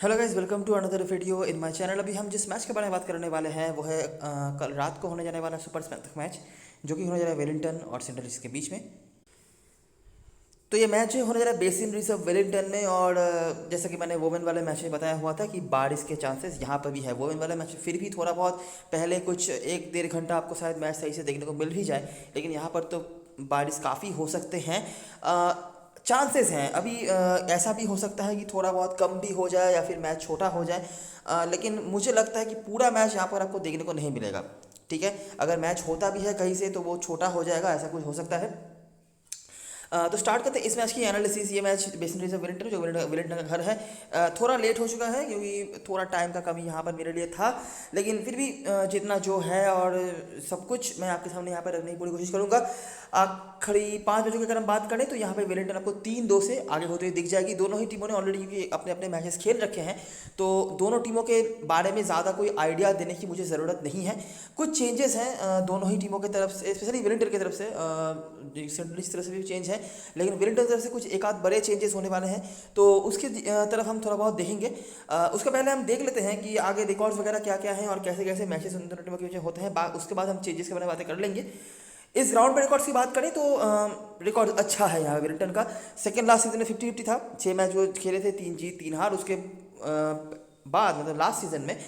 Hello guys, welcome to another video in my channel. अभी हम जिस मैच के बारे में बात करने वाले हैं वो है कल रात को होने जाने वाला सुपर स्मैशर मैच, जो कि होने जा रहा है वेलिंगटन और सेंट्रल के बीच में। तो ये मैच होने जा रहा है बेसिन रिजर्व वेलिंगटन में। और जैसा कि मैंने वोमेन वाले मैच में बताया हुआ था कि बारिश के चांसेस यहाँ पर भी है। वोमेन वाले मैच फिर भी थोड़ा बहुत पहले कुछ एक डेढ़ घंटा आपको शायद मैच सही से देखने को मिल ही जाए, लेकिन यहाँ पर तो बारिश काफ़ी हो सकते हैं। चांसेस हैं अभी। ऐसा भी हो सकता है कि थोड़ा बहुत कम भी हो जाए या फिर मैच छोटा हो जाए। लेकिन मुझे लगता है कि पूरा मैच यहाँ पर आपको देखने को नहीं मिलेगा। ठीक है, अगर मैच होता भी है कहीं से तो वो छोटा हो जाएगा, ऐसा कुछ हो सकता है। तो स्टार्ट करते हैं इस मैच की एनालिसिस। ये मैच बेसिन रिजर्व वेलिंगटन, जो वेलिंगटन का घर है। थोड़ा लेट हो चुका है क्योंकि थोड़ा टाइम का कमी यहाँ पर मेरे लिए था, लेकिन फिर भी जितना जो है और सब कुछ मैं आपके सामने यहाँ पर रखने की पूरी कोशिश करूँगा। आखिरी 5 बजे की अगर हम बात करें तो यहाँ पर वेलिंगटन आपको 3-2 से आगे होते हुए दिख जाएगी। दोनों ही टीमों ने ऑलरेडी अपने अपने मैचेस खेल रखे हैं, तो दोनों टीमों के बारे में ज़्यादा कोई आइडिया देने की मुझे ज़रूरत नहीं है। कुछ चेंजेस हैं दोनों ही टीमों की तरफ से, स्पेशली वेलिंगटन की तरफ से। सेंट्रल की तरफ से भी चेंज है, लेकिन वेलिंगटन की तरफ से कुछ एक आध बड़े चेंजेस होने वाले हैं, तो उसकी तरफ हम थोड़ा बहुत देखेंगे। उसके पहले हम देख लेते हैं कि आगे रिकॉर्ड्स वगैरह क्या क्या हैं और कैसे कैसे मैचेस उन दोनों टीमों के बीच में होते हैं। उसके बाद हम चेंजेस के बारे में बातें कर लेंगे। इस ग्राउंड पे रिकॉर्ड्स की बात करें तो रिकॉर्ड अच्छा है यहाँ वेलिंगटन का। सेकंड लास्ट सीजन में 50-50 था। 6 मैच वो खेले थे, 3 जीत 3 हार। उसके बाद मतलब लास्ट सीजन में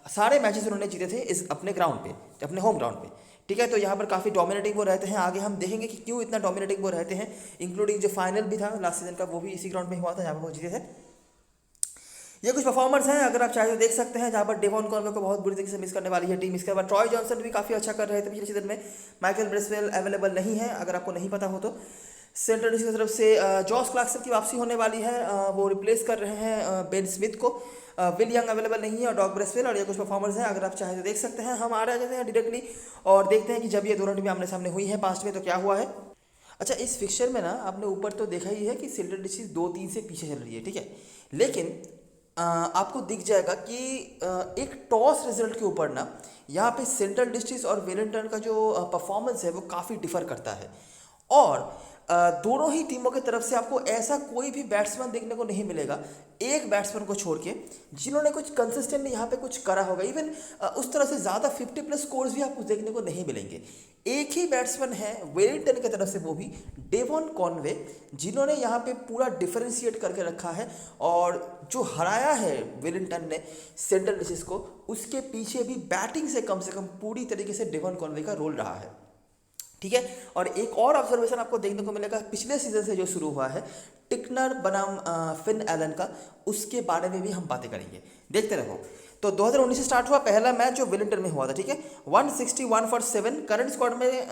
सारे मैचेस उन्होंने जीते थे इस अपने ग्राउंड पे, अपने होम ग्राउंड पे। ठीक है, तो यहाँ पर काफ़ी डोमिनेटिंग वो रहते हैं। आगे हम देखेंगे कि क्यों इतना डोमिनेटिंग वो रहते हैं। इंक्लूडिंग जो फाइनल भी था लास्ट सीजन का, वो भी इसी ग्राउंड में हुआ था जहाँ पर वो जीते थे। ये कुछ परफॉर्मर्स हैं, अगर आप चाहे तो देख सकते हैं, जहाँ पर डेवॉन कॉनवे को बहुत बुरी तरीके से मिस करने वाली है टीम। इसके बाद ट्रॉय जॉनसन भी काफ़ी अच्छा कर रहे थे पिछले सीजन में। माइकल ब्रेसवेल अवेलेबल नहीं है, अगर आपको नहीं पता हो तो। सेंट्रल की तरफ से जॉस क्लार्कसन की वापसी होने वाली है, वो रिप्लेस कर रहे हैं बेन स्मिथ को। विल यंग अवेलेबल नहीं है और डॉग ब्रेसवेल। और ये कुछ परफॉर्मर्स हैं, अगर आप चाहें तो देख सकते हैं। हम आ रहे हैं डायरेक्टली और देखते हैं कि जब ये दोनों टीमें आमने सामने हुई हैं पास्ट में तो क्या हुआ है। अच्छा, इस फिक्चर में ना आपने ऊपर तो देखा ही है कि सेंट्रल डिस्ट्रिक्ट 2-3 से पीछे चल रही है। ठीक है, लेकिन आपको दिख जाएगा कि एक टॉस रिजल्ट के ऊपर ना यहाँ पे सेंट्रल डिस्ट्रिक्ट और वेलिंगटन का जो परफॉर्मेंस है वो काफ़ी डिफर करता है। और दोनों ही टीमों की तरफ से आपको ऐसा कोई भी बैट्समैन देखने को नहीं मिलेगा, एक बैट्समैन को छोड़ के, जिन्होंने कुछ कंसिस्टेंटली यहाँ पे कुछ करा होगा। इवन उस तरह से ज़्यादा 50+ स्कोर्स भी आपको देखने को नहीं मिलेंगे। एक ही बैट्समैन है वेलिंगटन की तरफ से, वो भी डेवॉन कॉनवे, जिन्होंने यहाँ पे पूरा डिफरेंशिएट करके रखा है। और जो हराया है वेलिंगटन ने सेंट्रल डिस्ट्रिक्ट को, उसके पीछे भी बैटिंग से कम पूरी तरीके से डेवॉन कॉनवे का रोल रहा है। ठीक है, और एक और ऑब्जर्वेशन आपको देखने को मिलेगा पिछले सीजन से जो शुरू हुआ है टिकनर बनाम फिन एलन का, उसके बारे में भी हम बातें करेंगे। देखते रहो। तो 2019 से स्टार्ट हुआ पहला मैच जो वेलिंगटन में हुआ था। ठीक है, 161 फॉर 7। करंट स्क्वाड में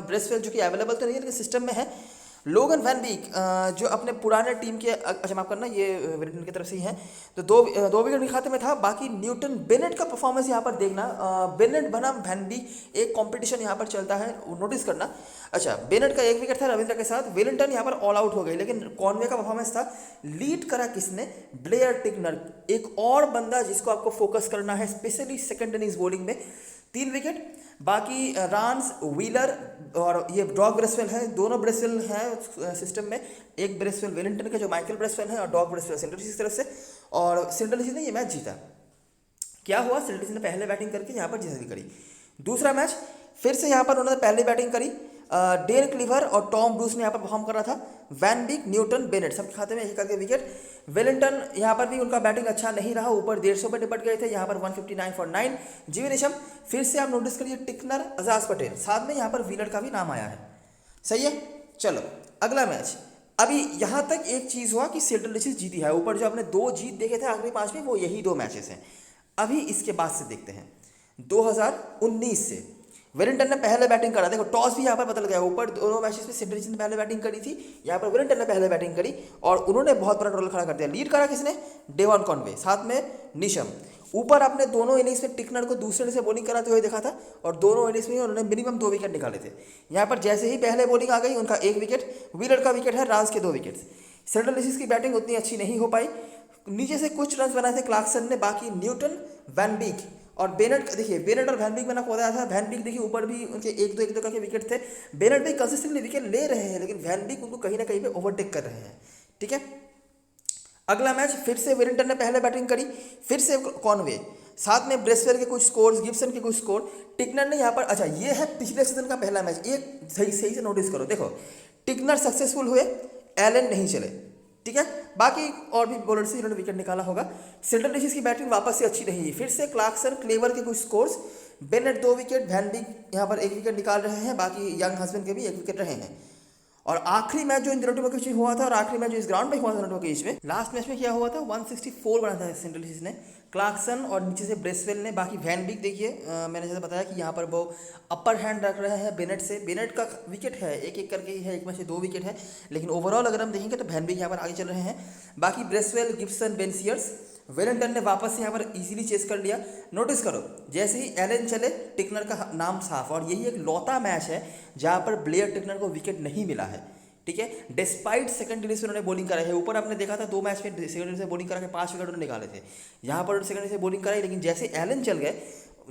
ब्रेसवेल जो कि अवेलेबल तो नहीं है लेकिन सिस्टम में है। लोगन वैन बीक जो अपने पुराने टीम के, अच्छा माफ करना, ये वेलिंगटन की तरफ से ही हैं, तो दो विकेट भी खाते में था। बाकी न्यूटन बेनेट का परफॉर्मेंस यहाँ पर देखना। बेनेट बनाम वैन बीक एक कंपटीशन यहाँ पर चलता है, नोटिस करना। अच्छा, बेनेट का 1 विकेट था रविंद्र के साथ। वेलिंगटन यहाँ पर ऑल आउट हो गई, लेकिन कॉनवे का परफॉर्मेंस था। लीड करा किसने? ब्लेयर टिकनर, एक और बंदा जिसको आपको फोकस करना है स्पेशली सेकंड इनिंग्स बॉलिंग में। 3 विकेट। बाकी रान्स, व्हीलर और ये डॉग ब्रेसवेल है। दोनों ब्रेसवेल हैं सिस्टम में। एक ब्रेसवेल वेलिंगटन का जो माइकल ब्रेसवेल है और डॉग ब्रेसवेल सेंट्रल की तरफ से। और सेंट्रल ने ये मैच जीता। क्या हुआ? सेंट्रल ने पहले बैटिंग करके यहाँ पर जीत करी। दूसरा मैच फिर से यहाँ पर उन्होंने पहले बैटिंग करी। डेन क्लीवर और टॉम ब्रूस ने यहाँ पर परफॉर्म करा था। वैन बीक, न्यूटन, बेनेट सबके खाते में एक करके विकेट। वेलिंगटन यहाँ पर भी उनका बैटिंग अच्छा नहीं रहा, ऊपर 150 पर निपट गए थे। यहाँ पर 159 फॉर 9। जीवी नेशम, फिर से आप नोटिस करिए टिकनर, अजाज पटेल, साथ में यहाँ पर व्हीलर का भी नाम आया है। सही है, चलो अगला मैच। अभी यहाँ तक एक चीज़ हुआ कि सेंट्रल डिस्ट्रिक्ट जीती है। ऊपर जो आपने 2 जीत देखे थे आखिरी 5 में, वो यही 2 मैचेस हैं। अभी इसके बाद से देखते हैं 2019 से। वेलिंगटन ने पहले बैटिंग करा, देखो टॉस भी यहाँ पर बदल गया। ऊपर दोनों मैचेस में सेंट्रल ने पहले बैटिंग करी थी, यहाँ पर वेलिंगटन ने पहले बैटिंग करी और उन्होंने बहुत बड़ा रोल खड़ा कर दिया। लीड करा किसने? डेवॉन कॉनवे, साथ में निशम। ऊपर आपने दोनों इनिंग्स में टिकनर को दूसरे से बॉलिंग कराते हुए देखा था और दोनों इनिंग्स में उन्होंने मिनिमम 2 विकेट निकाले थे। यहाँ पर जैसे ही पहले बॉलिंग आ गई, उनका 1 विकेट, व्हीलर का विकेट है, राज के 2 विकेट। सेंट्रल डिस्ट्रिक्ट की बैटिंग उतनी अच्छी नहीं हो पाई। नीचे से कुछ रन बनाए थे क्लार्कसन ने, बाकी न्यूटन, वैन बीक और बेनेट। देखिए बेनेट और वैन बीक मैंने आपको बताया था। वैन बीक देखिए ऊपर भी उनके 1-2 करके विकेट थे। बेनेट भी कंसिस्टेंटली विकेट ले रहे हैं, लेकिन वैन बीक उनको कहीं ना कहीं पे ओवरटेक कर रहे हैं। ठीक है, अगला मैच फिर से वेलिंगटन ने पहले बैटिंग करी, फिर से कॉनवे, साथ में ब्रेसवेल के कुछ स्कोर्स, गिब्सन के कुछ स्कोर, टिकनर ने यहाँ पर, अच्छा ये है पिछले सीजन का पहला मैच, एक सही सही से नोटिस करो, देखो टिकनर सक्सेसफुल हुए, एलन नहीं चले, ठीक है। बाकी और भी बॉलर से इन्होंने विकेट निकाला होगा। सेंट्रल डिशेस की बैटिंग वापस से अच्छी रही है, फिर से क्लार्कसन, क्लेवर के कुछ scores, Bennett 2 wicket, Van Beek यहाँ पर 1 विकेट निकाल रहे हैं, बाकी यंग हस्बैंड के भी 1 विकेट रहे हैं। और आखिरी मैच जो इन दोनों के बीच में हुआ था और आखिरी मैच जो इस ग्राउंड पे हुआ था दोनों के बीच में, लास्ट मैच में क्या हुआ था, 164 बना था सेंट्रल डिशेस ने, क्लार्कसन और नीचे से ब्रेसवेल ने, बाकी वैन बीक देखिए मैंने जैसे बताया कि यहाँ पर वो अपर हैंड रख रहे हैं बेनेट से, बेनेट का विकेट है एक एक करके ही है, एक मैच से 2 विकेट है, लेकिन ओवरऑल अगर हम देखेंगे तो वैन बीक यहाँ पर आगे चल रहे हैं। बाकी Bracewell, Gibson, Ben Sears, Wellington ने वापस से यहाँ पर इजीली चेस कर लिया। नोटिस करो जैसे ही एलन चले, टिकनर का नाम साफ, और यही एक लौता मैच है जहाँ पर ब्लेयर टिकनर को विकेट नहीं मिला है, ठीक है। डिस्पाइट सेकंड इनिंग्स में उन्होंने बॉलिंग कराई है, ऊपर आपने देखा था 2 मैच में सेकंड इनिंग्स से बॉलिंग करा के 5 विकेट उन्होंने निकाले थे, यहाँ पर सेकंड इनिंग्स से बॉलिंग कराई, लेकिन जैसे एलन चल गए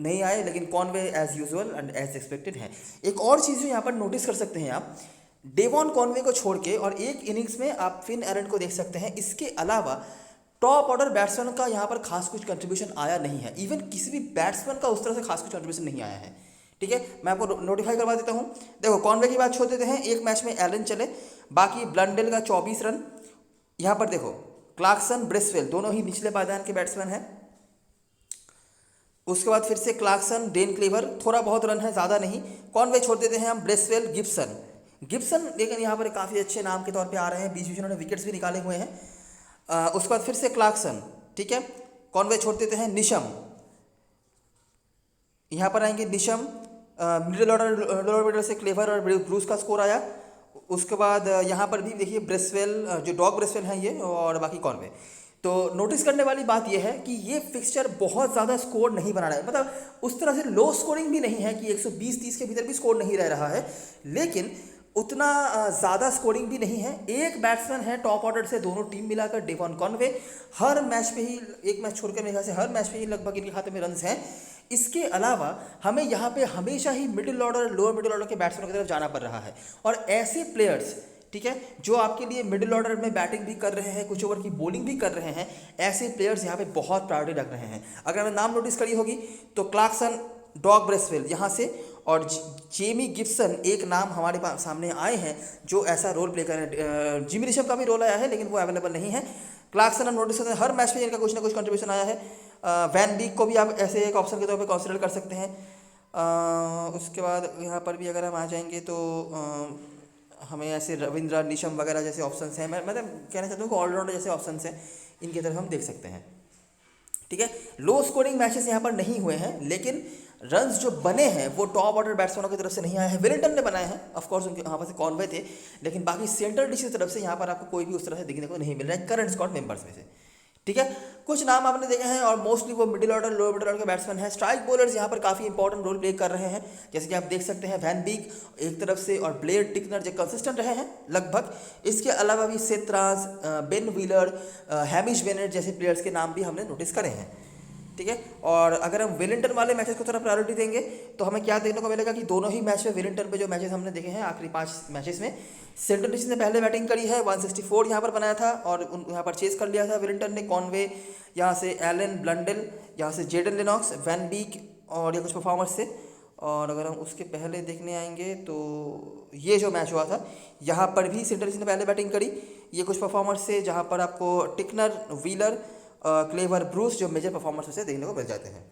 नहीं आए, लेकिन Conway as usual and as expected है। एक और चीज़ जो यहाँ पर नोटिस कर सकते हैं आप, डेवॉन कॉनवे को छोड़ के और एक इनिंग्स में आप फिन एरन को देख सकते हैं, इसके अलावा टॉप ऑर्डर बैट्समैन का यहाँ पर खास कुछ कंट्रीब्यूशन आया नहीं है, इवन किसी भी बैट्समैन का उस तरह से खास कुछ कंट्रीब्यूशन नहीं आया है, ठीक है। मैं आपको नोटिफाई करवा देता हूँ। देखो कॉनवे की बात छोड़ देते हैं, एक मैच में एलन चले, बाकी ब्लंडेल का 24 रन, यहाँ पर देखो क्लार्कसन, ब्रेसवेल दोनों ही निचले पायदान के बैट्समैन हैं। उसके बाद फिर से क्लार्कसन, डेन क्लेवर, थोड़ा बहुत रन है, ज़्यादा नहीं। कॉनवे छोड़ देते हैं हम, ब्रेसवेल, गिब्सन लेकिन यहाँ पर काफ़ी अच्छे नाम के तौर पर आ रहे हैं, बीच बीच उन्होंने विकेट्स भी निकाले हुए हैं। उसके बाद फिर से क्लार्कसन, ठीक है। कॉनवे छोड़ देते हैं, निशम, यहाँ पर आएंगे Neesham, middle order lower middle से क्लेवर और ब्रूस का स्कोर आया। उसके बाद यहाँ पर भी देखिए ब्रेसवेल, जो डॉग ब्रेसवेल हैं ये, और बाकी कॉनवे। तो नोटिस करने वाली बात यह है कि ये फिक्सचर बहुत ज़्यादा स्कोर नहीं बना रहा है, मतलब उस तरह से लो स्कोरिंग भी नहीं है कि 120-30 के भीतर भी स्कोर नहीं रह रहा है, लेकिन उतना ज़्यादा स्कोरिंग भी नहीं है। एक बैट्समैन है टॉप ऑर्डर से, दोनों टीम मिलाकर डेवॉन कॉनवे, हर मैच पे ही, एक मैच छोड़कर मेरे ख्याल से हर मैच पे ही लगभग इनके खाते में रन्स हैं। इसके अलावा हमें यहाँ पे हमेशा ही middle order, lower middle order के बैट्समैनों की तरफ जाना पड़ रहा है, और ऐसे प्लेयर्स, ठीक है, जो आपके लिए मिडिल ऑर्डर में बैटिंग भी कर रहे हैं, कुछ ओवर की बॉलिंग भी कर रहे हैं, ऐसे प्लेयर्स यहाँ पे बहुत प्रायोरिटी रख रहे हैं। अगर हमें नाम नोटिस करी होगी तो क्लार्कसन, डॉग ब्रेसवेल यहाँ से, और जेमी गिब्सन एक नाम हमारे पास सामने आए हैं जो ऐसा रोल प्ले कर रहे हैं। जिमी रिशम का भी रोल आया है लेकिन वो अवेलेबल नहीं है। क्लार्कसन हम नोटिस करते हैं हर मैच में इनका कुछ ना कुछ कंट्रीब्यूशन आया है। वैन बीक को भी आप ऐसे एक ऑप्शन के तौर पे कंसिडर कर सकते हैं। उसके बाद यहाँ पर भी अगर हम आ जाएंगे तो हमें ऐसे रविंद्र, निशम वगैरह जैसे ऑप्शंस हैं, मैं मतलब कहना चाहता हूँ कि ऑलराउंडर जैसे ऑप्शंस हैं, इनकी तरफ हम देख सकते हैं, ठीक है। लो स्कोरिंग मैचेस यहाँ पर नहीं हुए हैं, लेकिन रन्स जो बने हैं वो टॉप ऑर्डर बैट्समैनों की तरफ से नहीं आए हैं। वेलिंगटन ने बनाए हैं, ऑफ कोर्स उनके यहाँ पर से कॉनवे थे, लेकिन बाकी सेंट्रल डिश की तरफ से यहाँ पर आपको कोई भी उस तरह से देखने को नहीं मिल रहा है करंट स्क्वाड मेंबर्स में से, ठीक है। कुछ नाम आपने देखे हैं और मोस्टली वो middle order, lower middle order के बैट्समैन हैं। स्ट्राइक बॉलर्स यहाँ पर काफ़ी इंपॉर्टेंट रोल प्ले कर रहे हैं, जैसे कि आप देख सकते हैं वैन बीक एक तरफ से और ब्लेयर टिकनर जो कंसिस्टेंट रहे हैं लगभग। इसके अलावा भी सेथ राज, बेन व्हीलर, हैमिश बेनेट जैसे प्लेयर्स के नाम भी हमने नोटिस करे हैं, ठीक है। और अगर हम वेलिंगटन वाले मैचेस को थोड़ा प्रायोरिटी देंगे तो हमें क्या देखने को मिलेगा कि दोनों ही मैच में वेलिंगटन पे जो मैचेस हमने देखे हैं आखिरी 5 मैचेस में, सेंट्रल डिश ने पहले बैटिंग करी है, 164 यहाँ पर बनाया था और यहाँ पर चेस कर लिया था वेलिंगटन ने। कॉनवे यहाँ से, एलन, ब्लंडेल यहाँ से, जेडन लेनॉक्स, वैन बीक और ये कुछ परफॉर्मर्स थे। और अगर हम उसके पहले देखने आएंगे तो ये जो मैच हुआ था यहाँ पर भी सेंट्रल डिश ने पहले बैटिंग करी, ये कुछ परफॉर्मर्स थे जहाँ पर आपको टिकनर, व्हीलर, क्लेवर, ब्रूस जो मेजर परफॉर्मर्स से देखने को मिल जाते हैं।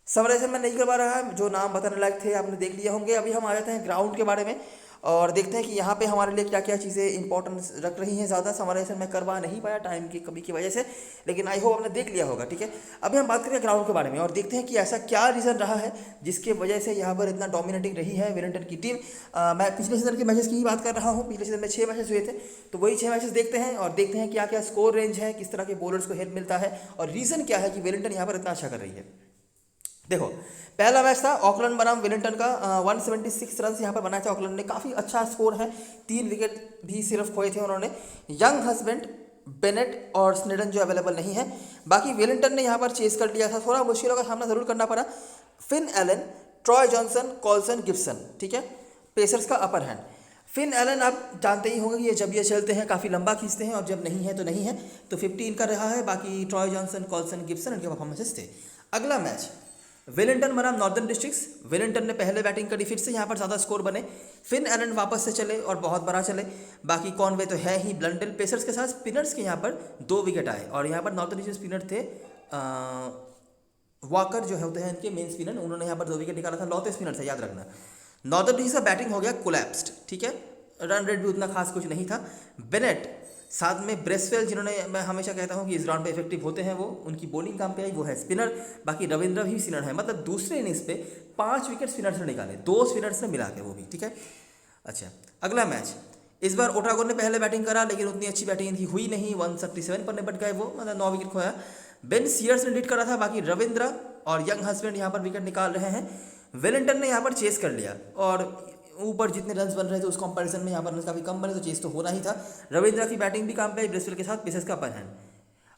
समराइजेशन मैं नहीं करवा रहा है, जो नाम बताने लायक थे आपने देख लिया होंगे। अभी हम आ जाते हैं ग्राउंड के बारे में और देखते हैं कि यहाँ पे हमारे लिए क्या क्या चीज़ें इंपॉर्टेंस रख रही हैं। ज़्यादा समराइजेशन मैं करवा नहीं पाया टाइम की कमी की वजह से, लेकिन आई होप आपने देख लिया होगा, ठीक है। अभी हम बात करें ग्राउंड के बारे में और देखते हैं कि ऐसा क्या रीज़न रहा है जिसके वजह से यहाँ पर इतना डोमिनेटिंग रही है वेलिंगटन की टीम। मैं पिछले सीजन के मैचेस की ही बात कर रहा हूँ, पिछले सीजन में 6 मैचेस हुए थे, तो वही 6 मैचेस देखते हैं और देखते हैं क्या क्या स्कोर रेंज है, किस तरह के बॉलर्स को हेल्प मिलता है और रीज़न क्या है कि वेलिंगटन यहाँ पर इतना अच्छा कर रही है। देखो पहला मैच था ऑकलैंड बनाम वेलिंगटन का, 176 रन यहाँ पर बनाया था ऑकलैंड ने, काफ़ी अच्छा स्कोर है, 3 विकेट भी सिर्फ खोए थे उन्होंने। यंग हस्बैंड, बेनेट और स्नेडन जो अवेलेबल नहीं है। बाकी वेलिंगटन ने यहाँ पर चेस कर लिया था, थोड़ा मुश्किलों का सामना जरूर करना पड़ा। Finn Allen, Troy Johnson, Coulson, Gibson, ठीक है, पेसर्स का अपर हैंड। फिन एलन आप जानते ही होंगे कि ये चलते हैं काफ़ी लंबा खींचते हैं और जब नहीं है तो नहीं है, तो 50 इनका रहा है। बाकी ट्रॉय जॉनसन, कॉल्सन, गिब्सन इनके परफॉर्मेंसेस थे। अगला मैच वेलिंगटन बनाम नॉर्दर्न डिस्ट्रिक्ट्स। वेलिंगटन ने पहले बैटिंग करी, फिर से यहाँ पर ज़्यादा स्कोर बने। फिन एलन वापस से चले और बहुत बड़ा चले। बाकी कॉनवे तो है ही। ब्लंडल पेसर्स के साथ स्पिनर्स के यहाँ पर 2 विकेट आए और यहाँ पर नॉर्दर्न डिस्ट्रिक्ट स्पिनर थे वॉकर जो है होते हैं इनके मेन स्पिनर, उन्होंने यहाँ पर 2 विकेट निकाला था। लौते स्पिनर था, याद रखना। नॉर्दर्न डिस्ट्रिक्ट का बैटिंग हो गया कोलैप्स्ड, ठीक है। रन रेट भी उतना खास कुछ नहीं था। बेनेट साथ में ब्रेसवेल, जिन्होंने मैं हमेशा कहता हूँ कि इस राउंड पे इफेक्टिव होते हैं, वो उनकी बॉलिंग काम पे आई, वो है स्पिनर। बाकी रविंद्र भी स्पिनर है, मतलब दूसरे इनिंग्स पे 5 विकेट स्पिनर्स ने निकाले, 2 स्पिनर्स ने मिला के, वो भी ठीक है। अच्छा, अगला मैच इस बार ओटागो ने पहले बैटिंग करा, लेकिन उतनी अच्छी बैटिंग थी हुई नहीं। 137 पर निपट गए वो, मतलब 9 विकेट खोया। बेन सीयर्स ने लीड करा था। बाकी रविंद्र और यंग हस्बैंड यहाँ पर विकेट निकाल रहे हैं। वेलिंगटन ने यहाँ पर चेस कर लिया और ऊपर जितने रन्स बन रहे थे उस कंपैरिजन में यहाँ पर रन्स काफ़ी कम बने, तो चेस तो होना ही था। रविंद्र की बैटिंग भी काम पे आई, ब्रेसवेल के साथ पेसर्स का अपन हैंड।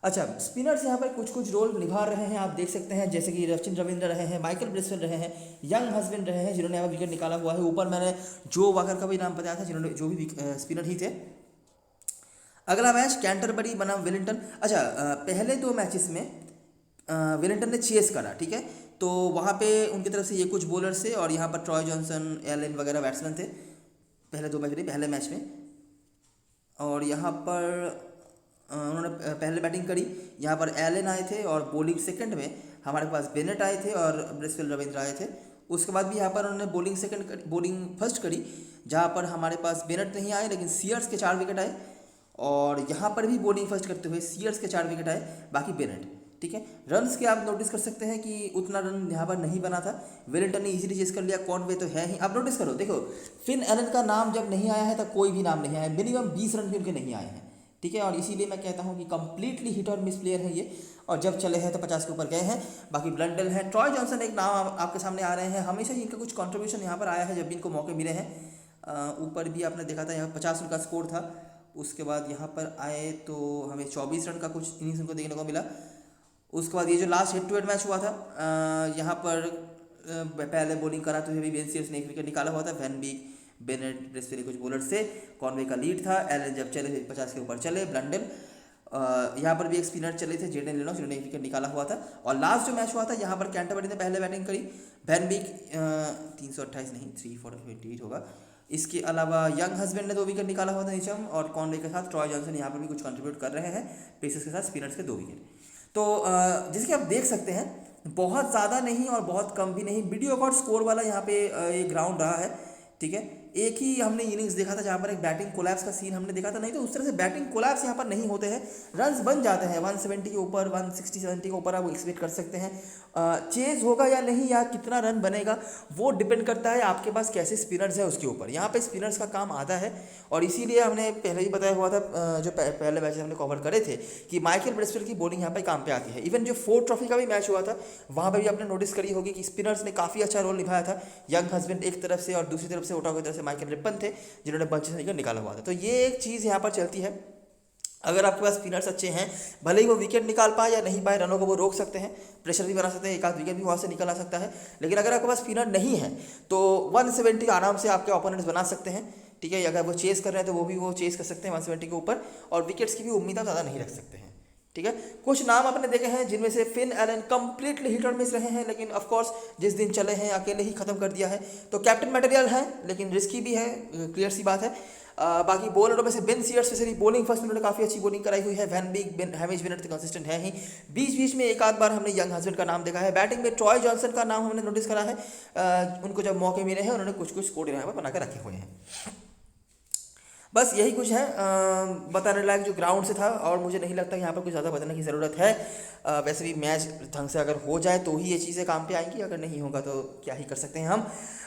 अच्छा, स्पिनर्स यहाँ पर कुछ कुछ रोल निभा रहे हैं, आप देख सकते हैं, जैसे कि रचिन रविंद्र रहे हैं, माइकल ब्रेसवेल रहे हैं, यंग हस्बैंड रहे हैं, जिन्होंने यहाँ विकेट निकाला हुआ है। ऊपर मैंने जो वाकर का भी नाम बताया था, जिन्होंने जो भी स्पिनर ही थे। अगला मैच कैंटरबरी बनाम वेलिंगटन। अच्छा, पहले 2 मैचेस में वेलिंगटन ने चेस करा, ठीक है। तो वहाँ पे उनकी तरफ से ये कुछ बॉलर थे और यहाँ पर ट्रॉय जॉनसन, एलन वगैरह बैट्समैन थे पहले 2 मैच में, पहले मैच में। और यहाँ पर उन्होंने पहले बैटिंग करी। यहाँ पर एलन आए थे और बॉलिंग सेकंड में हमारे पास बेनेट आए थे और ब्रेसवेल रविंद्र आए थे। उसके बाद भी यहाँ पर उन्होंने बॉलिंग फर्स्ट करी, जहाँ पर हमारे पास बेनेट नहीं आए, लेकिन सीयर्स के 4 विकेट आए। और यहाँ पर भी बॉलिंग फर्स्ट करते हुए सीयर्स के 4 विकेट आए, बाकी बेनेट, ठीक है। रन्स के आप नोटिस कर सकते हैं कि उतना रन यहाँ पर नहीं बना था। वेलिंगटन ने इजीली चेस कर लिया। कॉनवे तो है ही, आप नोटिस करो, देखो फिन एलन का नाम जब नहीं आया है तब कोई भी नाम नहीं आया, मिनिमम 20 रन भी उनके नहीं आए हैं, ठीक है। और इसीलिए मैं कहता हूँ कि कंप्लीटली हिट और मिस प्लेयर है ये, और जब चले हैं तो 50 के ऊपर गए हैं। बाकी ब्लंडल है, ट्रॉय जॉनसन एक नाम आपके सामने आ रहे हैं, हमेशा इनका कुछ कॉन्ट्रीब्यूशन यहाँ पर आया है जब भी इनको मौके मिले हैं। ऊपर भी आपने देखा था, यहाँ 50 रन का स्कोर था। उसके बाद यहाँ पर आए तो हमें 24 रन का कुछ इनिंग्स उनको देखने को मिला। उसके बाद ये जो last head to head match हुआ था, यहाँ पर पहले बॉलिंग करा तो भी बेन सीयर्स ने 1 विकेट निकाला हुआ था। वैन बीक, बेनेट, ब्रेसवेल कुछ बॉलर से, कॉनवे का लीड था। एलन जब चले 50 के ऊपर चले। ब्लंडल, यहाँ पर भी एक स्पिनर चले थे, जेडन लेनॉक्स, जिन्होंने 1 विकेट निकाला हुआ था। और लास्ट जो मैच हुआ था, यहाँ पर कैंटरबरी ने पहले बैटिंग करी। वैन बीक 328 नहीं 328 होगा। इसके अलावा यंग हस्बैंड ने 2 विकेट निकाला हुआ था नीचम, और कॉनवे के साथ ट्रॉय जॉनसन यहाँ पर भी कुछ कंट्रीब्यूट कर रहे हैं, पेसर्स के साथ स्पिनर्स के 2 विकेट। तो जैसे कि आप देख सकते हैं, बहुत ज़्यादा नहीं और बहुत कम भी नहीं, वीडियो अकॉर्ड स्कोर वाला यहाँ पे एक ग्राउंड रहा है, ठीक है। एक ही हमने इनिंग्स देखा था जहाँ पर एक बैटिंग कोलैप्स का सीन हमने देखा था, नहीं तो उस तरह से बैटिंग कोलैप्स यहाँ पर नहीं होते हैं। रन्स बन जाते हैं 170 के ऊपर, 160-170 के ऊपर आप एक्सपेक्ट कर सकते हैं। चेज होगा या नहीं, या कितना रन बनेगा, वो डिपेंड करता है आपके पास कैसे स्पिनर्स है उसके ऊपर। यहाँ पे स्पिनर्स का काम आता है, और इसीलिए हमने पहले ही बताया हुआ था, जो पहले मैच हमने कवर करे थे, कि माइकल ब्रेसवेल की बॉलिंग यहाँ पे काम पे आती है। इवन जो फोर्ड ट्रॉफी का भी मैच हुआ था, वहाँ पर भी आपने नोटिस करी होगी कि स्पिनर्स ने काफ़ी अच्छा रोल निभाया था। यंग हस्बैंड एक तरफ से और दूसरी तरफ से ओटागो की तरफ से माइकल रिपन थे, जिन्होंने बंचेस निकल निकाला हुआ था। तो ये एक चीज़ यहाँ पर चलती है, अगर आपके पास स्पिनर्स अच्छे हैं, भले ही वो विकेट निकाल पाए या नहीं पाए, रनों को वो रोक सकते हैं, प्रेशर भी बना सकते हैं, एक आध विकेट भी वहाँ से निकल आ सकता है। लेकिन अगर आपके पास स्पिनर नहीं है तो 170 आराम से आपके ओपोनेंट्स बना सकते हैं, ठीक है। अगर वो चेस कर रहे हैं तो वो चेस कर सकते हैं 170 के ऊपर, और विकेट्स की भी उम्मीद आप ज़्यादा नहीं रख सकते हैं, ठीक है। कुछ नाम आपने देखे हैं जिनमें से फिन एलन कंप्लीटली हिट और मिस रहे हैं, लेकिन ऑफ कोर्स जिस दिन चले हैं अकेले ही खत्म कर दिया है। तो कैप्टन मटेरियल है, लेकिन रिस्की भी है, क्लियर सी बात है। बाकी बॉलरों में से Ben Sears specially bowling first उन्होंने काफ़ी अच्छी बॉलिंग कराई हुई है। वैन बीक, हैमिश बेनेट तो कंसिस्टेंट है ही, बीच बीच में एक आध बार हमने यंग हस्बैंड का नाम देखा है। बैटिंग में ट्रॉय जॉनसन का नाम हमने नोटिस करा है, उनको जब मौके मिले हैं उन्होंने कुछ कुछ स्कोर यहाँ पर बना कर रखे हुए हैं। बस यही कुछ है बताने लायक जो ग्राउंड से था, और मुझे नहीं लगता यहाँ पर कुछ ज़्यादा बताने की ज़रूरत है। वैसे भी मैच ढंग से अगर हो जाए तो ही ये चीज़ें काम पे आएंगी, अगर नहीं होगा तो क्या ही कर सकते हैं हम।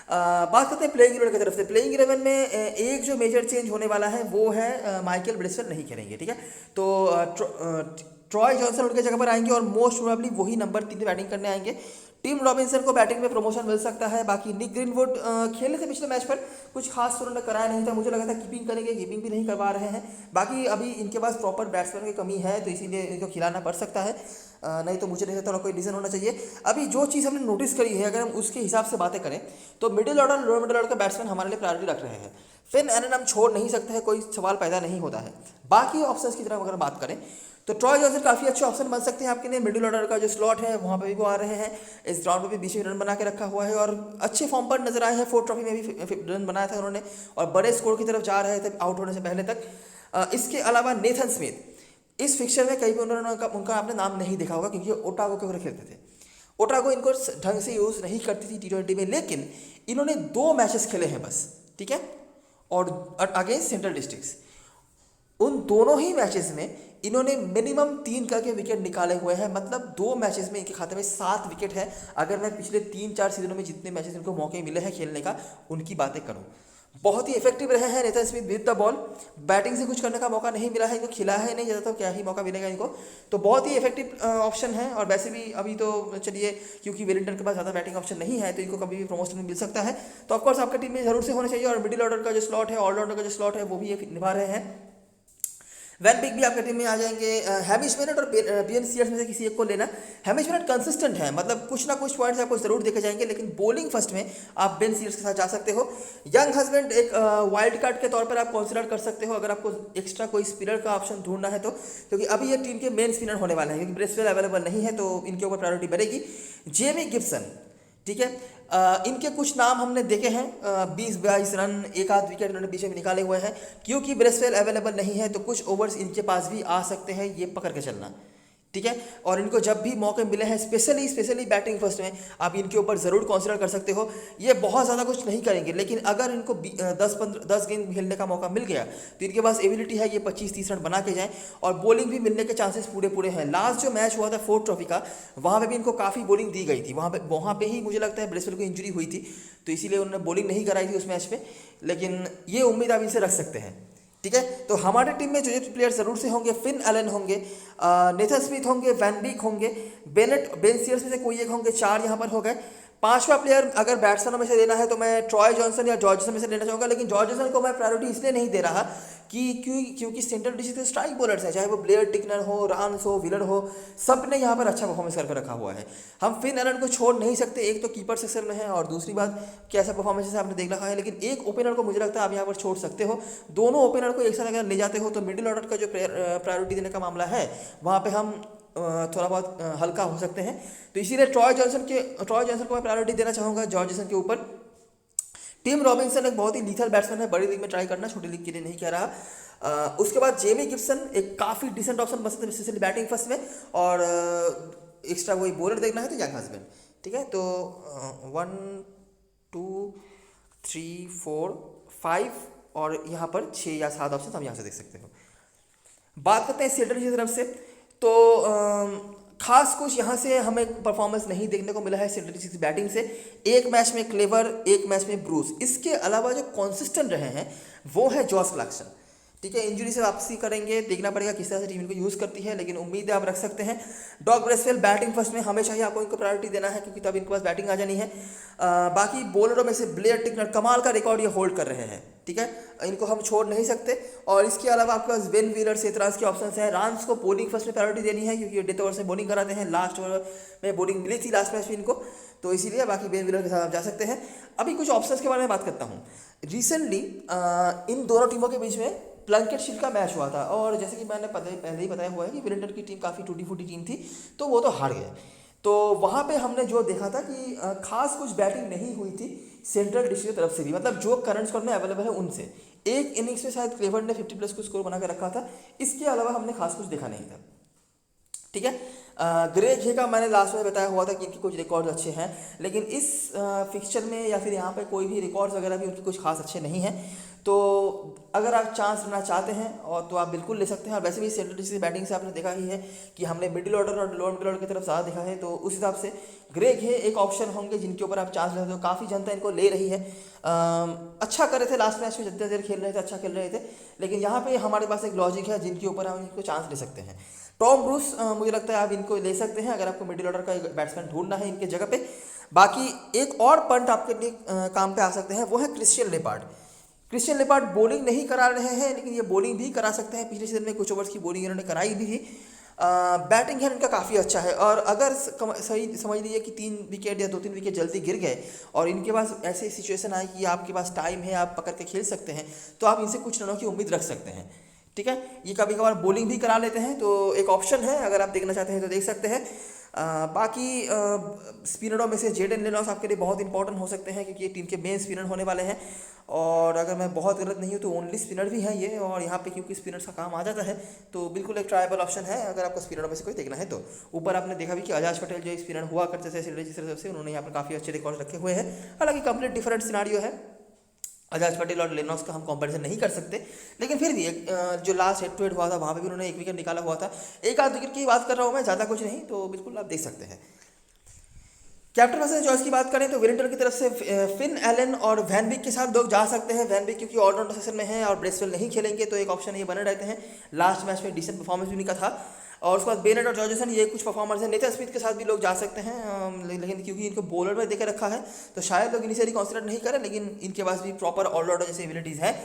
बात करते हैं प्लेइंग 11 की तरफ से। प्लेइंग 11 में एक जो मेजर चेंज होने वाला है वो है माइकल ब्रेसवेल नहीं खेलेंगे, ठीक है। तो ट्रॉय जॉनसन उनके जगह पर आएंगे और मोस्ट प्रोबेबली वही नंबर 3 पे बैटिंग करने आएंगे। टिम रॉबिन्सन को बैटिंग में प्रमोशन मिल सकता है। बाकी निक ग्रीनवुड खेले थे पिछले मैच पर, कुछ खास तो उन्होंने कराया नहीं था, मुझे लगा था कीपिंग करेंगे, कीपिंग भी नहीं करवा रहे हैं। बाकी अभी इनके पास प्रॉपर बैट्समैन की कमी है तो इसीलिए इनको खिलाना पड़ सकता है, नहीं तो मुझे नहीं लगता कोई रीज़न होना चाहिए। अभी जो चीज़ हमने नोटिस करी है, अगर हम उसके हिसाब से बातें करें तो middle order lower middle order का बैट्समैन हमारे लिए प्रायोरिटी रख रहे हैं। फिन एलन हम छोड़ नहीं सकते हैं, कोई सवाल पैदा नहीं होता है। बाकी ऑप्शंस की तरफ अगर बात करें तो ट्रॉय जॉनसन काफ़ी अच्छे ऑप्शन बन सकते हैं आपके लिए। मिडिल ऑर्डर का जो स्लॉट है वहाँ पे भी वो आ रहे हैं, इस ग्राउंड पे भी 20 रन बना के रखा हुआ है और अच्छे फॉर्म पर नजर आए हैं। 4 ट्रॉफी में भी रन बनाया था उन्होंने और बड़े स्कोर की तरफ जा रहे थे आउट होने से पहले तक। इसके अलावा नेथन स्मिथ इस फिक्चर में कहीं भी उन्होंने उनका आपने नाम नहीं देखा होगा क्योंकि ओटागो के ऊपर खेलते थे। ओटागो इनको ढंग से यूज़ नहीं करती थी T20 में, लेकिन इन्होंने 2 मैचेस खेले हैं बस, ठीक है, और अगेंस्ट सेंट्रल डिस्ट्रिक्ट्स। उन दोनों ही मैचेस में इन्होंने मिनिमम 3 करके विकेट निकाले हुए हैं, मतलब 2 मैचेस में इनके खाते में 7 विकेट है। अगर मैं पिछले 3-4 सीजनों में जितने मैचेस इनको मौके मिले हैं खेलने का उनकी बातें करूं, बहुत ही इफेक्टिव रहे हैं Nathan Smith with the ball. Batting से कुछ करने का मौका नहीं मिला है इनको, खिला है नहीं ज़्यादा, तो क्या ही मौका मिलेगा इनको, तो बहुत ही इफेक्टिव ऑप्शन है। और वैसे भी अभी तो चलिए क्योंकि वेलिंगटन के पास ज़्यादा बैटिंग ऑप्शन नहीं है तो इनको कभी भी प्रमोशन मिल सकता है, तो ऑफकोर्स आपकी टीम में जरूर से होना चाहिए। और मिडिल ऑर्डर का जो स्लॉट है, ऑलराउंडर का जो स्लॉट है वो भी ये निभा रहे हैं। वैन बिग भी आपकी टीम में आ जाएंगे। हैमिश बेनेट और बियन सीयर्स में से किसी एक को लेना। हैमिश बेनेट कंसिस्टेंट है, मतलब कुछ ना कुछ पॉइंट्स आपको जरूर देखे जाएंगे, लेकिन बॉलिंग फर्स्ट में आप बेन सीयर्स के साथ जा सकते हो। यंग हस्बैंड एक वाइल्ड कार्ड के तौर पर आप कंसिडर कर सकते हो अगर आपको एक्स्ट्रा कोई स्पिनर का ऑप्शन ढूंढना है तो, क्योंकि अभी ये टीम के मेन स्पिनर होने वाले हैं क्योंकि ब्रेसवेल अवेलेबल नहीं है तो इनके ऊपर प्रायोरिटी बढ़ेगी। जेमी गिब्सन, ठीक है, इनके कुछ नाम हमने देखे हैं, 20-22 रन, एक आध विकेट इन्होंने बीच में निकाले हुए हैं। क्योंकि ब्रेसवेल अवेलेबल नहीं है तो कुछ ओवर्स इनके पास भी आ सकते हैं, ये पकड़ के चलना, ठीक है। और इनको जब भी मौके मिले हैं स्पेशली बैटिंग फर्स्ट में आप इनके ऊपर ज़रूर कंसिडर कर सकते हो। ये बहुत ज़्यादा कुछ नहीं करेंगे, लेकिन अगर इनको 10 गेंद खेलने का मौका मिल गया तो इनके पास एबिलिटी है ये 25-30 रन बना के जाएं और बॉलिंग भी मिलने के चांसेस पूरे हैं। लास्ट जो मैच हुआ था 4 ट्रॉफी का, वहाँ पे भी इनको काफ़ी बॉलिंग दी गई थी, वहाँ पे ही मुझे लगता है ब्रेसवेल को इंजरी हुई थी तो इसीलिए उन्होंने बॉलिंग नहीं कराई थी उस मैच में, लेकिन ये उम्मीद आप इनसे रख सकते हैं, ठीक है। तो हमारे टीम में जो प्लेयर जरूर से होंगे, फिन एलन होंगे, नेथन स्मिथ होंगे, वैन बीक होंगे, बेन सीयर्स में से कोई एक होंगे, 4 यहाँ पर हो गए। 5वां प्लेयर अगर बैट्समैनों में से लेना है तो मैं ट्रॉय जॉनसन या जॉर्जसन में से लेना चाहूँगा, लेकिन जॉर्जसन को मैं प्रायोरिटी इसलिए नहीं दे रहा क्योंकि सेंट्रल डिस्ट्रिक्ट के स्ट्राइक बॉलर्स हैं, चाहे वो ब्लेयर टिकनर हो, रान्स हो, विलर हो, सब ने यहाँ पर अच्छा परफॉर्मेंस करके रखा हुआ है। हम फिन एलन को छोड़ नहीं सकते, एक तो कीपर सेक्शन में है और दूसरी बात कैसा परफॉर्मेंस आपने देख रखा है, लेकिन एक ओपनर को मुझे लगता है आप यहाँ पर छोड़ सकते हो। दोनों ओपनर को एक साथ अगर ले जाते हो तो मिडिल ऑर्डर का जो प्रायोरिटी देने का मामला है वहाँ पर हम थोड़ा बहुत हल्का हो सकते हैं, तो इसीलिए ट्रॉय जॉनसन को मैं प्रायोरिटी देना चाहूँगा जॉर्जसन के ऊपर। टिम रॉबिन्सन एक बहुत ही लीथल बैट्समैन है, बड़ी लीग में ट्राई करना, छोटी लीग के लिए नहीं कह रहा। उसके बाद जेमी गिब्सन एक काफ़ी डिसेंट ऑप्शन बन सकते हैं स्पेशली बैटिंग फर्स्ट में, और एक्स्ट्रा कोई बॉलर देखना है तो यंग हस्बैंड, ठीक है। तो 1 2 3 4 5 और यहाँ पर 6 या 7 ऑप्शन हम यहाँ से देख सकते हो। बात करते हैं सेंट्रल की तरफ से, तो खास कुछ यहाँ से हमें परफॉर्मेंस नहीं देखने को मिला है सेंट्रल डिस्ट्रिक्ट की बैटिंग से। एक मैच में क्लेवर, एक मैच में ब्रूस, इसके अलावा जो कॉन्सिस्टेंट रहे हैं वो है जॉस क्लर्कसन, ठीक है। इंजरी से वापसी करेंगे, देखना पड़ेगा किस तरह से टीम इनको यूज़ करती है, लेकिन उम्मीद है आप रख सकते हैं। डॉग ब्रेसवेल बैटिंग फर्स्ट में हमेशा ही आपको इनको प्रायोरिटी देना है क्योंकि तब इनके पास बैटिंग आ जानी है। बाकी बॉलरों में से ब्लेयर टिकनर कमाल का रिकॉर्ड ये होल्ड कर रहे हैं, ठीक है, इनको हम छोड़ नहीं सकते। और इसके अलावा आपके पास वेन व्हीलर, सेतराज के ऑप्शन हैं। रान्स को बॉलिंग फर्स्ट में प्रायोरिटी देनी है क्योंकि ये डेथ ओवर से बॉलिंग कराते हैं, लास्ट ओवर में बॉलिंग मिली थी लास्ट मैच में इनको, तो इसीलिए बाकी वेन व्हीलर के साथ आप जा सकते हैं। अभी कुछ ऑप्शंस के बारे में बात करता हूँ। रिसेंटली इन दोनों टीमों के बीच में प्लंकेट शील्ड का मैच हुआ था और जैसे कि मैंने पहले ही बताया हुआ है कि वेलिंगटन की टीम काफ़ी टूटी फूटी टीम थी तो वो तो हार गए। तो वहाँ पे हमने जो देखा था कि खास कुछ बैटिंग नहीं हुई थी सेंट्रल डिस्ट्रिक्ट की तरफ से भी, मतलब जो करंट स्कोर में अवेलेबल है उनसे। एक इनिंग्स में शायद क्लेवर ने 50+ को स्कोर बना के रखा था, इसके अलावा हमने खास कुछ देखा नहीं था, ठीक है। ग्रेग हे का मैंने लास्ट में बताया हुआ था कि इनके कुछ रिकॉर्ड्स अच्छे हैं, लेकिन इस फिक्चर में या फिर यहाँ पे कोई भी रिकॉर्ड्स वगैरह भी उनके कुछ खास अच्छे नहीं हैं। तो अगर आप चांस लेना चाहते हैं और तो आप बिल्कुल ले सकते हैं। और वैसे भी सेंट्रल डिस्ट्रिक्ट बैटिंग से आपने देखा ही है कि हमने मिडिल ऑर्डर और लोअर मिडिल ऑर्डर की तरफ ज़्यादा देखा है, तो उस हिसाब से ग्रेग हे एक ऑप्शन होंगे जिनके ऊपर आप चांस लेते हो। काफ़ी जनता इनको ले रही है, अच्छा कर रहे थे लास्ट मैच में, जितने देर खेल रहे थे अच्छा खेल रहे थे, लेकिन यहाँ पे हमारे पास एक लॉजिक है जिनके ऊपर हम इनको चांस ले सकते हैं। टॉम ब्रूस मुझे लगता है आप इनको ले सकते हैं अगर आपको मिडिल ऑर्डर का एक बैट्समैन ढूंढना है इनके जगह पे। बाकी एक और पंट आपके लिए काम पे आ सकते हैं, वो है Christian leopard. Christian leopard bowling नहीं करा रहे हैं, लेकिन ये बॉलिंग भी करा सकते हैं। पिछले सीजन में कुछ ओवर्स की बॉलिंग इन्होंने कराई भी थी। बैटिंग है इनका काफ़ी अच्छा है, और अगर सही समझ लीजिए कि 3 विकेट या 2-3 विकेट जल्दी गिर गए और इनके पास ऐसी सिचुएशन आई कि आपके पास टाइम है, आप पकड़ के खेल सकते हैं, तो आप इनसे कुछ रनों की उम्मीद रख सकते हैं। ठीक है, ये कभी कभार बॉलिंग भी करा लेते हैं, तो एक ऑप्शन है, अगर आप देखना चाहते हैं तो देख सकते हैं। बाकी स्पिनरों में से जेडन लेनॉस आपके लिए बहुत इंपॉर्टेंट हो सकते हैं, क्योंकि ये टीम के मेन स्पिनर होने वाले हैं। और अगर मैं बहुत गलत नहीं हूँ तो ओनली स्पिनर भी हैं ये, और यहाँ पे क्योंकि स्पिनर्स का काम आ जाता है तो बिल्कुल एक ट्रायबल ऑप्शन है अगर आपको स्पिनरों में से कोई देखना है तो। ऊपर आपने देखा भी कि अजाज पटेल जो स्पिनर हुआ करते थे सिलेक्ट की तरफ से, उन्होंने यहाँ पर काफ़ी अच्छे रिकॉर्ड रखे हुए हैं। हालांकि कंप्लीट डिफरेंट सिनारियो है, अजाज पटेल और लेनॉस का हम कंपैरिजन नहीं कर सकते, लेकिन फिर भी जो लास्ट हेड टू हेड हुआ था वहाँ पे भी उन्होंने 1 विकेट निकाला हुआ था। एक आध विकेट की बात कर रहा हूँ मैं, ज़्यादा कुछ नहीं, तो बिल्कुल आप देख सकते हैं। कैप्टन वैसे चॉइस की बात करें तो वेलिंगटन की तरफ से फिन एलन और वैन विक के साथ लोग जा सकते हैं। वैन विक क्योंकि ऑलराउंडर सेशन में है और ब्रेसवेल नहीं खेलेंगे, तो एक ऑप्शन ये बने रहते हैं। लास्ट मैच में डिसेंट परफॉर्मेंस भी उनका था। और उसके बाद बेनेट और जॉर्जसन ये कुछ परफॉर्मर्स हैं। नेथन स्मिथ के साथ भी लोग जा सकते हैं, लेकिन क्योंकि इनको बॉलर में देकर रखा है तो शायद लोग इनिशियली कंसिडर नहीं करें, लेकिन इनके पास भी प्रॉपर ऑलराउंडर जैसे एबिलिटीज़ हैं।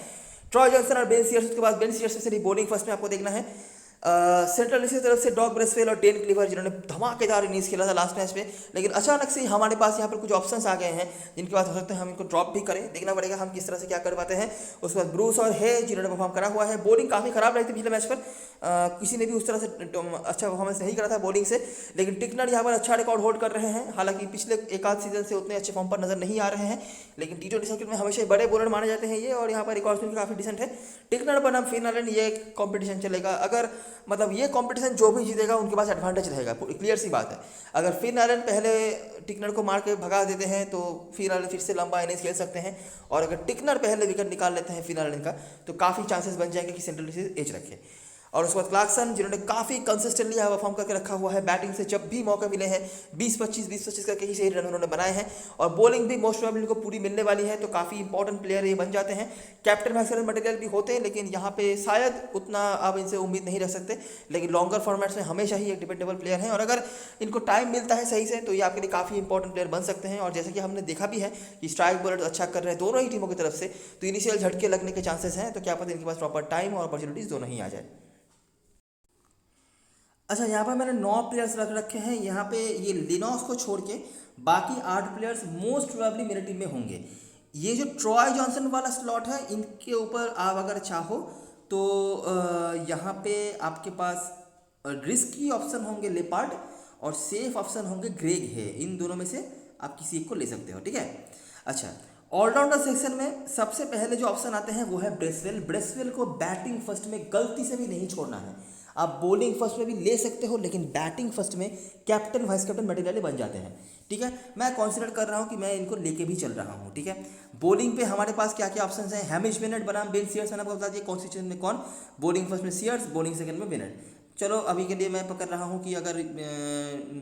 ट्रॉय जॉनसन और बेन सीयर्स, उसके बाद बेन सीयर्स से बॉलिंग फर्स्ट में आपको देखना है। सेंट्रल की तरफ से डॉग ब्रेसवेल और डेन क्लीवर, जिन्होंने धमाकेदार इनिंग्स खेला था लास्ट मैच में, लेकिन अचानक से हमारे पास यहाँ पर कुछ ऑप्शंस आ गए हैं जिनके बाद हो सकता है हम इनको ड्रॉप भी करें। देखना पड़ेगा हम किस तरह से क्या कर पाते हैं। उसके बाद ब्रूस और है, जिन्होंने परफॉर्म करा हुआ है। बॉलिंग काफ़ी खराब रही थी पिछले मैच पर, किसी ने भी उस तरह से अच्छा परफॉर्मेंस नहीं करा था बॉलिंग से, लेकिन टिकनर यहाँ पर अच्छा रिकॉर्ड होल्ड कर रहे हैं। हालांकि पिछले एक आध सीजन से उतने अच्छे फॉर्म पर नजर नहीं आ रहे हैं, लेकिन T20 सर्किट में हमेशा बड़े बॉलर माने जाते हैं ये, और यहाँ पर रिकॉर्ड भी काफ़ी डिसेंट है। टिकनर बनाम फिन एलन ये कॉम्पिटिशन चलेगा। अगर मतलब ये कॉम्पिटिशन जो भी जीतेगा उनके पास एडवांटेज रहेगा, क्लियर सी बात है। अगर फिन एलन पहले टिकनर को मार के भगा देते हैं तो फिन एलन फिर से लंबा इनिंग्स खेल सकते हैं, और अगर टिकनर पहले विकेट निकाल लेते हैं फिन एलन का तो काफ़ी चांसेस बन जाएंगे कि सेंट्रल एज रखे। और उसके बाद क्लार्कसन, जिन्होंने काफ़ी कंसिस्टेंटली यहाँ परफॉर्म करके रखा हुआ है। बैटिंग से जब भी मौके मिले हैं 20-25 करके ही सही रन उन्होंने बनाए हैं, और बॉलिंग भी मोस्ट प्रोबेबली उनको पूरी मिलने वाली है, तो काफ़ी इंपॉर्टेंट प्लेयर ये बन जाते हैं। कैप्टन मैक्सवेल मटेरियल भी होते हैं, लेकिन यहाँ पे शायद उतना आप इनसे उम्मीद नहीं रख सकते, लेकिन लॉन्गर फॉर्मेट्स में हमेशा ही एक डिपेंडेबल प्लेयर हैं, और अगर इनको टाइम मिलता है सही से तो ये आपके लिए काफ़ी इंपॉर्टेंट प्लेयर बन सकते हैं। और जैसे कि हमने देखा भी है कि स्ट्राइक बॉलर अच्छा कर रहे हैं दोनों ही टीमों की तरफ से, तो इनिशियल झटके लगने के चांसेस हैं, तो क्या पता इनके पास प्रॉपर टाइम और अपॉर्चुनिटीज़ दोनों ही आ जाए। अच्छा, यहाँ पर मैंने 9 प्लेयर्स रख रखे हैं। यहाँ पे ये लिनॉस को छोड़ के बाकी 8 प्लेयर्स मोस्ट प्रोबेबली मेरे टीम में होंगे। ये जो ट्रॉय जॉनसन वाला स्लॉट है, इनके ऊपर आप अगर चाहो तो यहाँ पे आपके पास रिस्की ऑप्शन होंगे लेपार्ड, और सेफ ऑप्शन होंगे ग्रेग है। इन दोनों में से आप किसी एक को ले सकते हो, ठीक है। अच्छा, ऑलराउंडर सेक्शन में सबसे पहले जो ऑप्शन आते हैं वो है ब्रेसवेल। ब्रेसवेल को बैटिंग फर्स्ट में गलती से भी नहीं छोड़ना है। आप बॉलिंग फर्स्ट में भी ले सकते हो, लेकिन बैटिंग फर्स्ट में कैप्टन वाइस कैप्टन मटेरियल बन जाते हैं, ठीक है। मैं कंसीडर कर रहा हूँ कि मैं इनको लेके भी चल रहा हूँ, ठीक है। बॉलिंग पे हमारे पास क्या क्या ऑप्शन हैं। हैमिश बेनेट बनाम बेन सीयर्स, मैंने आपको बता दिया कौन सी चीज़ में कौन। बॉलिंग फर्स्ट में सीयर्स, बॉलिंग सेकंड में बेनेट। चलो अभी के लिए मैं पकड़ रहा हूँ कि अगर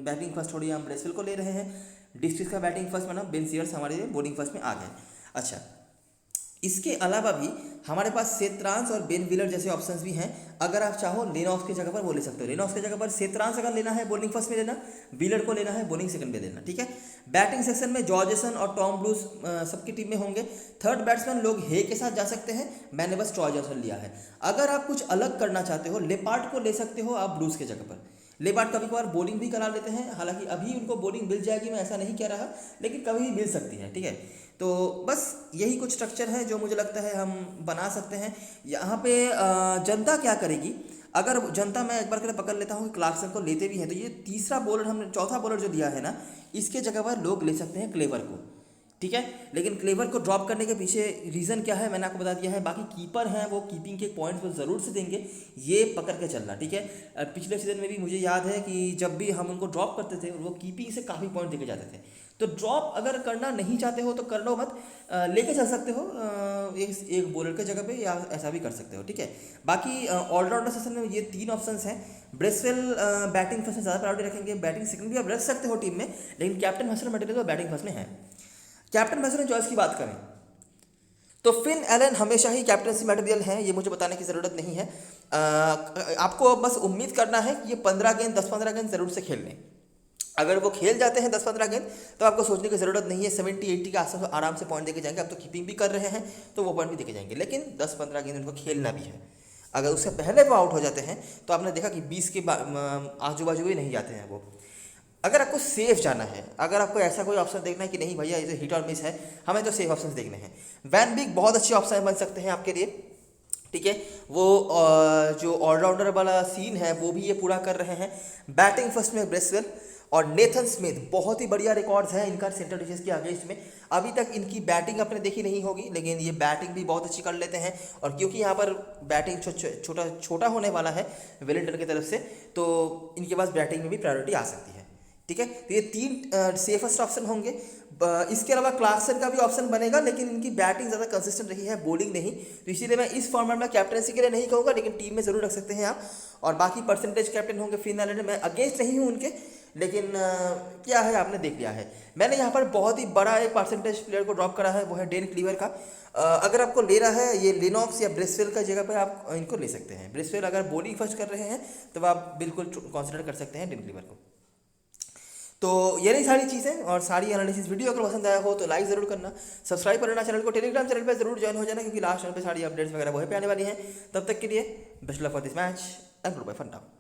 बैटिंग फर्स्ट थोड़ी हम ब्रेसवेल को ले रहे हैं, डिस्ट्रिक्ट का बैटिंग फर्स्ट बना, बेन सीयर्स हमारे बॉलिंग फर्स्ट में आ गए। अच्छा, इसके अलावा भी हमारे पास सेत्रांस और बेन व्हीलर जैसे ऑप्शंस भी हैं। अगर आप चाहो लेनॉस की जगह पर वो ले सकते हो। लेनॉस की जगह पर सेत्रांस अगर लेना है बॉलिंग फर्स्ट में लेना, व्हीलर को लेना है बॉलिंग सेकंड में लेना, ठीक है। बैटिंग सेक्शन में जॉर्जसन और टॉम ब्रूस सबकी टीम में होंगे। थर्ड बैट्समैन लोग हे के साथ जा सकते हैं, मैंने बस ट्रॉय जॉनसन लिया है। अगर आप कुछ अलग करना चाहते हो, लेपार्ड को ले सकते हो आप ब्रूस की जगह पर। लेपार्ड कभी कभार बॉलिंग भी करा लेते हैं, हालांकि अभी उनको बॉलिंग मिल जाएगी मैं ऐसा नहीं कह रहा, लेकिन कभी भी मिल सकती है, ठीक है। तो बस यही कुछ स्ट्रक्चर है जो मुझे लगता है हम बना सकते हैं। यहाँ पे जनता क्या करेगी, अगर जनता मैं एक बार के लिए पकड़ लेता हूँ कि क्लार्कसन को लेते भी हैं, तो ये तीसरा बॉलर हमने चौथा बॉलर जो दिया है ना, इसके जगह पर लोग ले सकते हैं क्लेवर को, ठीक है। लेकिन क्लेवर को ड्रॉप करने के पीछे रीज़न क्या है मैंने आपको बता दिया है। बाकी कीपर हैं वो कीपिंग के पॉइंट्स वो ज़रूर से देंगे, ये पकड़ के चलना, ठीक है। पिछले सीजन में भी मुझे याद है कि जब भी हम उनको ड्रॉप करते थे वो कीपिंग से काफ़ी पॉइंट देके जाते थे। तो ड्रॉप अगर करना नहीं चाहते हो तो कर लो मत, लेके चल सकते हो एक बॉलर के जगह पे, या ऐसा भी कर सकते हो, ठीक है। बाकी ऑलराउंडर सेशन में ये 3 ऑप्शंस हैं। ब्रेसवेल बैटिंग फर्स्ट में ज़्यादा प्रायोरिटी रखेंगे, बैटिंग सेकंड भी आप रख सकते हो टीम में, लेकिन कैप्टन मैक्सवेल मटेरियल तो बैटिंग फर्स्ट में है। कैप्टन मैक्सवेल चॉइस की बात करें तो फिन एलन हमेशा ही कैप्टनसी मटेरियल हैं, ये मुझे बताने की ज़रूरत नहीं है। आपको बस उम्मीद करना है कि ये 15 गेंद 10-15 गेंद ज़रूर से खेल लें। अगर वो खेल जाते हैं 10-15 गेंद तो आपको सोचने की ज़रूरत नहीं है, 70-80 के आसपास आराम से पॉइंट देके जाएंगे। अब तो कीपिंग भी कर रहे हैं तो वो पॉइंट भी देके जाएंगे, लेकिन 10-15 गेंद उनको खेलना भी है। अगर उससे पहले वो आउट हो जाते हैं तो आपने देखा कि 20 के आजू बाजू ही नहीं जाते हैं वो। अगर आपको सेफ जाना है, अगर आपको ऐसा कोई ऑप्शन देखना है कि नहीं भैया ये हिट और मिस है, हमें तो सेफ ऑप्शन देखने हैं, वैन बिग बहुत अच्छे ऑप्शन बन सकते हैं आपके लिए। ठीक है, वो जो ऑलराउंडर वाला सीन है वो भी ये पूरा कर रहे हैं। बैटिंग फर्स्ट में ब्रेसवेल और नेथन स्मिथ, बहुत ही बढ़िया रिकॉर्ड्स हैं इनका सेंट्रल डिशेस के अगेंस्ट में। अभी तक इनकी बैटिंग आपने देखी नहीं होगी, लेकिन ये बैटिंग भी बहुत अच्छी कर लेते हैं। और क्योंकि यहाँ पर बैटिंग छोटा होने वाला है वेलिंगटन की तरफ से, तो इनके पास बैटिंग में भी प्रायोरिटी आ सकती है। ठीक है, तो ये 3 सेफेस्ट ऑप्शन होंगे। इसके अलावा क्लार्कसन का भी ऑप्शन बनेगा, लेकिन इनकी बैटिंग ज़्यादा कंसिस्टेंट रही है, बॉलिंग नहीं, तो इसीलिए मैं इस फॉर्मेट में कैप्टनसी के लिए नहीं कहूँगा, लेकिन टीम में ज़रूर रख सकते हैं आप। और बाकी परसेंटेज कैप्टन होंगे फिन एलन, मैं अगेंस्ट नहीं हूँ उनके, लेकिन क्या है आपने देख लिया है। मैंने यहाँ पर बहुत ही बड़ा एक परसेंटेज प्लेयर को ड्रॉप करा है, वो है डेन क्लीवर का। अगर आपको ले रहा है ये लिनॉक्स या ब्रेसवेल का जगह पर आप इनको ले सकते हैं। ब्रेसवेल अगर बॉलिंग फर्स्ट कर रहे हैं तो आप बिल्कुल कंसिडर कर सकते हैं डेन क्लीवर को। तो ये रही सारी चीज़ें और सारी एनालिसिस। वीडियो अगर पसंद आया हो तो लाइक ज़रूर करना, सब्सक्राइब करना चैनल को, टेलीग्राम चैनल पे ज़रूर ज्वाइन हो जाना, क्योंकि लास्ट टाइम पे सारी अपडेट्स वगैरह वहीं पे आने वाली हैं। तब तक के लिए best luck for this match and goodbye for now.